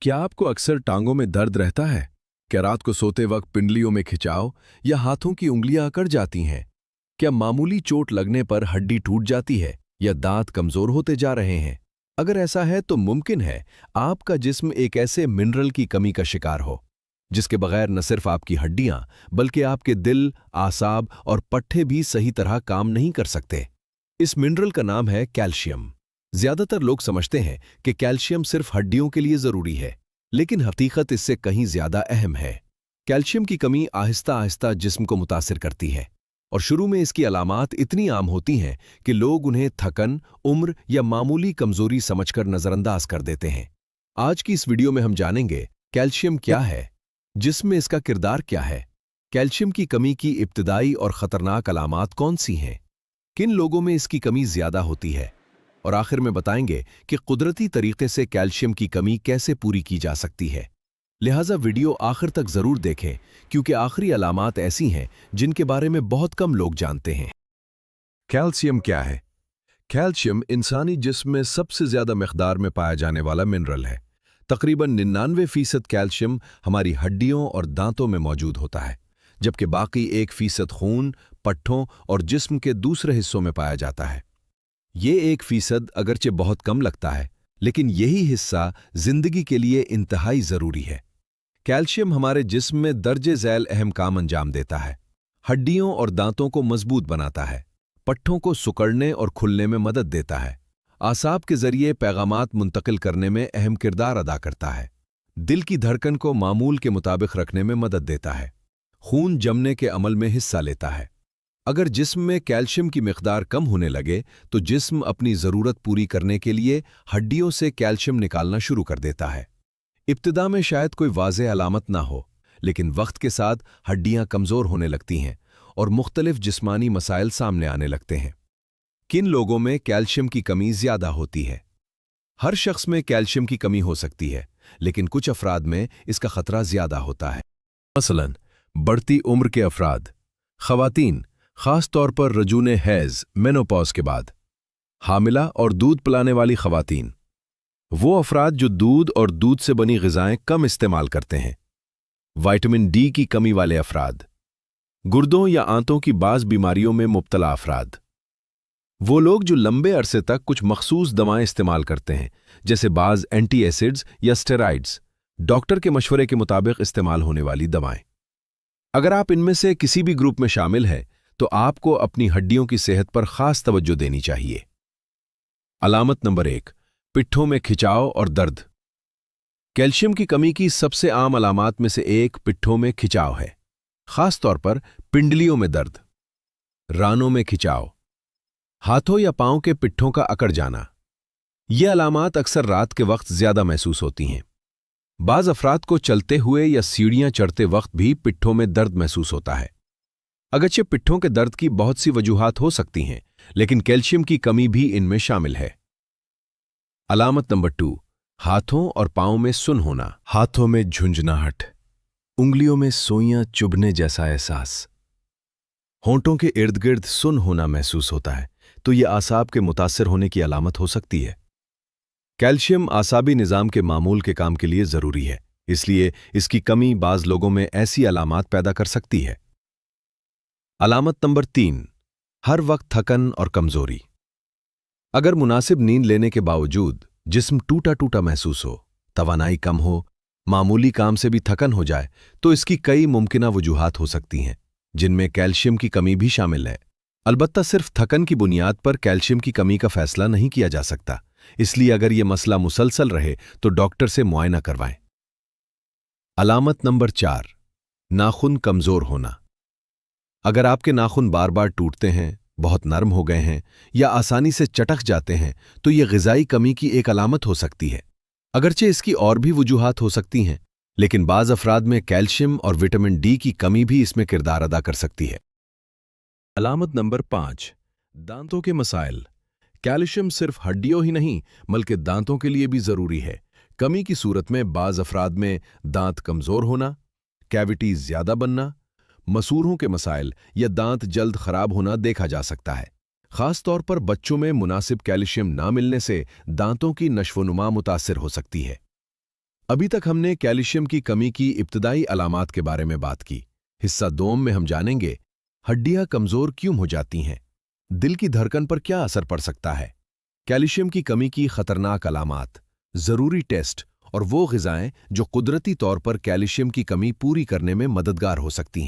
क्या आपको अक्सर टांगों में दर्द रहता है? क्या रात को सोते वक्त पिंडलियों में खिंचाव या हाथों की उंगलियां अकड़ जाती हैं? क्या मामूली चोट लगने पर हड्डी टूट जाती है या दांत कमजोर होते जा रहे हैं? अगर ऐसा है तो मुमकिन है आपका जिस्म एक ऐसे मिनरल की कमी का शिकार हो जिसके बगैर न सिर्फ आपकी हड्डियां बल्कि आपके दिल, आसाब और पट्टे भी सही तरह काम नहीं कर सकते। इस मिनरल का नाम है कैल्शियम। ज्यादातर लोग समझते हैं कि कैल्शियम सिर्फ हड्डियों के लिए जरूरी है, लेकिन हकीकत इससे कहीं ज्यादा अहम है। कैल्शियम की कमी आहिस्ता आहिस्ता जिस्म को मुतासिर करती है और शुरू में इसकी अलामात इतनी आम होती हैं कि लोग उन्हें थकन, उम्र या मामूली कमजोरी समझकर नजरअंदाज कर देते हैं। आज की इस वीडियो में हम जानेंगे कैल्शियम क्या है, जिस्म में इसका किरदार क्या है, कैल्शियम की कमी की इब्तिदाई और खतरनाक अलामात कौन सी हैं, किन लोगों में इसकी कमी ज्यादा होती है, और आखिर में बताएंगे कि कुदरती तरीके से कैल्शियम की कमी कैसे पूरी की जा सकती है। लिहाजा वीडियो आखिर तक जरूर देखें क्योंकि आखिरी अलामात ऐसी हैं जिनके बारे में बहुत कम लोग जानते हैं। कैल्शियम क्या है? कैल्शियम इंसानी जिस्म में सबसे ज्यादा मिकदार में पाया जाने वाला मिनरल है। तकरीबन 99% कैल्शियम हमारी हड्डियों और दांतों में मौजूद होता है, जबकि बाकी 1% खून, पट्ठों और जिस्म के दूसरे हिस्सों में पाया जाता है। ये 1% अगरचे बहुत कम लगता है, लेकिन यही हिस्सा जिंदगी के लिए इंतहाई जरूरी है। कैल्शियम हमारे जिस्म में दर्जे झैल अहम काम अंजाम देता है। हड्डियों और दांतों को मजबूत बनाता है, पट्ठों को सिकुड़ने और खुलने में मदद देता है, आसाब के जरिए पैगामात मुंतकिल करने में अहम किरदार अदा करता है, दिल की धड़कन को मामूल के मुताबिक रखने में मदद देता है, खून जमने के अमल में हिस्सा लेता है। अगर जिस्म में कैल्शियम की मिकदार कम होने लगे तो जिस्म अपनी जरूरत पूरी करने के लिए हड्डियों से कैल्शियम निकालना शुरू कर देता है। इब्तिदा में शायद कोई वाज़ेह अलामत ना हो, लेकिन वक्त के साथ हड्डियां कमजोर होने लगती हैं और मुख्तलिफ जिस्मानी मसाइल सामने आने लगते हैं। किन लोगों में कैल्शियम की कमी ज्यादा होती है? हर शख्स में कैल्शियम की कमी हो सकती है, लेकिन कुछ अफराद में इसका खतरा ज्यादा होता है। मसलन बढ़ती उम्र के अफराद, खवातीन, खास तौर पर रजूने हैज मेनोपॉज के बाद, हामिला और दूध पिलाने वाली खवातीन, वो अफराद जो दूध और दूध से बनी ग़िज़ाएं कम इस्तेमाल करते हैं, विटामिन डी की कमी वाले अफराद, गुर्दों या आंतों की बाज़ बीमारियों में मुब्तला अफराद, वो लोग जो लंबे अरसे तक कुछ मखसूस दवाएं इस्तेमाल करते हैं जैसे बाज़ एंटी एसिड्स या स्टेरॉइड्स, डॉक्टर के मशवरे के मुताबिक इस्तेमाल होने वाली दवाएं। अगर आप इनमें से किसी भी ग्रुप में शामिल हैं तो आपको अपनी हड्डियों की सेहत पर खास तवज्जो देनी चाहिए। अलामत नंबर 1, पिट्ठों में खिंचाव और दर्द। कैल्शियम की कमी की सबसे आम अलामात में से एक पिट्ठों में खिंचाव है, खास तौर पर पिंडलियों में दर्द, रानों में खिंचाव, हाथों या पांव के पिट्ठों का अकड़ जाना। ये अलामात अक्सर रात के वक्त ज्यादा महसूस होती हैं। बाज अफराद को चलते हुए या सीढ़ियां चढ़ते वक्त भी पिट्ठों में दर्द महसूस होता है। अगरचे पिट्ठों के दर्द की बहुत सी वजूहात हो सकती हैं, लेकिन कैल्शियम की कमी भी इनमें शामिल है। अलामत नंबर 2, हाथों और पांव में सुन्न होना। हाथों में झुंझुनाहट, उंगलियों में सोइयां चुभने जैसा एहसास, होंठों के इर्द गिर्द सुन्न होना महसूस होता है तो यह आसाब के मुतासिर होने की अलामत हो सकती है। कैल्शियम आसाबी निज़ाम के मामूल के काम के लिए जरूरी है, इसलिए इसकी कमी बाज लोगों में ऐसी अलामात पैदा कर सकती है। अलामत नंबर 3, हर वक्त थकन और कमजोरी। अगर मुनासिब नींद लेने के बावजूद जिस्म टूटा टूटा महसूस हो, तवानाई कम हो, मामूली काम से भी थकन हो जाए तो इसकी कई मुमकिना वजूहात हो सकती हैं, जिनमें कैल्शियम की कमी भी शामिल है। अलबत्ता सिर्फ थकन की बुनियाद पर कैल्शियम की कमी का फैसला नहीं किया जा सकता, इसलिए अगर यह मसला मुसलसल रहे तो डॉक्टर से मुआयना करवाएं। अलामत नंबर 4, नाखून कमजोर होना। अगर आपके नाखून बार बार टूटते हैं, बहुत नरम हो गए हैं या आसानी से चटक जाते हैं तो यह ग़िज़ाई कमी की एक अलामत हो सकती है। अगरचे इसकी और भी वजूहात हो सकती हैं, लेकिन बाज़ अफराद में कैल्शियम और विटामिन डी की कमी भी इसमें किरदार अदा कर सकती है। अलामत नंबर 5, दांतों के मसाइल। कैल्शियम सिर्फ हड्डियों ही नहीं बल्कि दांतों के लिए भी जरूरी है। कमी की सूरत में बाज़ अफराद में दांत कमजोर होना, कैविटीज ज्यादा बनना, मसूरों के मसाइल या दांत जल्द खराब होना देखा जा सकता है। खास तौर पर बच्चों में मुनासिब कैल्शियम ना मिलने से दांतों की नश्वनुमा मुतासिर हो सकती है। अभी तक हमने कैल्शियम की कमी की इब्तदाई अलामात के बारे में बात की। हिस्सा 2 में हम जानेंगे हड्डियां कमजोर क्यों हो जाती हैं, दिल की धड़कन पर क्या असर पड़ सकता है, कैल्शियम की कमी की खतरनाक अलामात, जरूरी टेस्ट और वो ग़िज़ाएं जो कुदरती तौर पर कैल्शियम की कमी पूरी करने में मददगार हो सकती हैं।